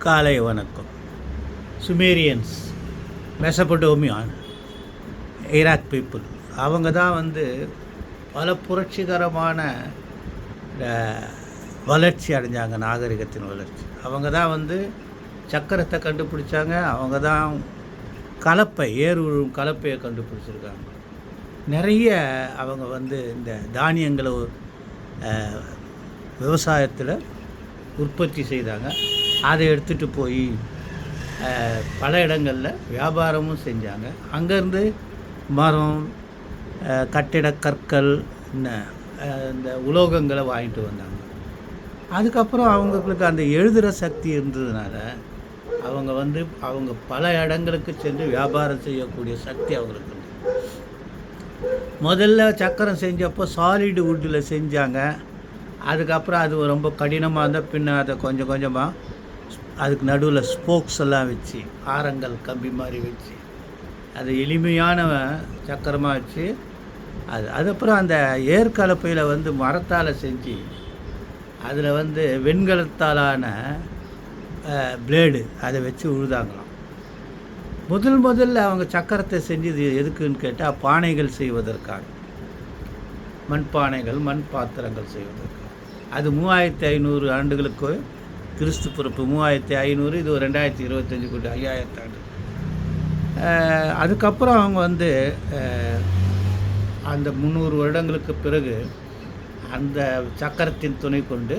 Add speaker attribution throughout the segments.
Speaker 1: காலை வணக்கம். Sumerians, மெசபடோமியான், Iraq people, அவங்க தான் பல புரட்சிகரமான வளர்ச்சி அடைஞ்சாங்க. நாகரிகத்தின் வளர்ச்சி. அவங்க தான் சக்கரத்தை கண்டுபிடிச்சாங்க. அவங்க தான் கலப்பை, ஏர் உழும் கலப்பையை கண்டுபிடிச்சிருக்காங்க. நிறைய அவங்க இந்த தானியங்களை விவசாயத்தில் உற்பத்தி செய்தாங்க. அதை எடுத்துகிட்டு போய் பல இடங்களில் வியாபாரமும் செஞ்சாங்க. அங்கேருந்து மரம், கட்டிட கற்கள், இந்த உலோகங்களை வாங்கிட்டு வந்தாங்க. அதுக்கப்புறம் அவங்களுக்கு அந்த எழுதுகிற சக்தி இருந்ததுனால அவங்க பல இடங்களுக்கு சென்று வியாபாரம் செய்யக்கூடிய சக்தி அவங்களுக்கு. முதல்ல சக்கரம் செஞ்சப்போ சாலிடு வுட்டில் செஞ்சாங்க. அதுக்கப்புறம் அது ரொம்ப கடினமாக இருந்தால் பின்ன அதை கொஞ்சம் கொஞ்சமாக அதுக்கு நடுவில் ஸ்போக்ஸ் எல்லாம் வச்சு, ஆரங்கள் கம்பி மாதிரி வச்சு, அது எளிமையான சக்கரமாக வச்சு அதுக்கப்புறம் அந்த ஏற்கலப்பையில் மரத்தால் செஞ்சு அதில் வெண்கலத்தாலான பிளேடு அதை வச்சு உழுதாங்களாம். முதல்ல அவங்க சக்கரத்தை செஞ்சது எதுக்குன்னு கேட்டால் பானைகள் செய்வதற்காக, மண்பானைகள், மண் பாத்திரங்கள் செய்வதற்கு. அது 3500 ஆண்டுகளுக்கு, கிறிஸ்து பிறப்பு 3500, இது 2025 கூட்டி 5000 ஆண்டு. அதுக்கப்புறம் அவங்க அந்த 300 வருடங்களுக்கு பிறகு அந்த சக்கரத்தின் துணை கொண்டு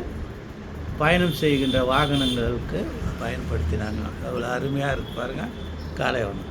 Speaker 1: பயணம் செய்கின்ற வாகனங்களுக்கு பயன்படுத்தினாங்க. அவ்வளோ அருமையாக இருக்கு பாருங்கள். காலை வணக்கம்.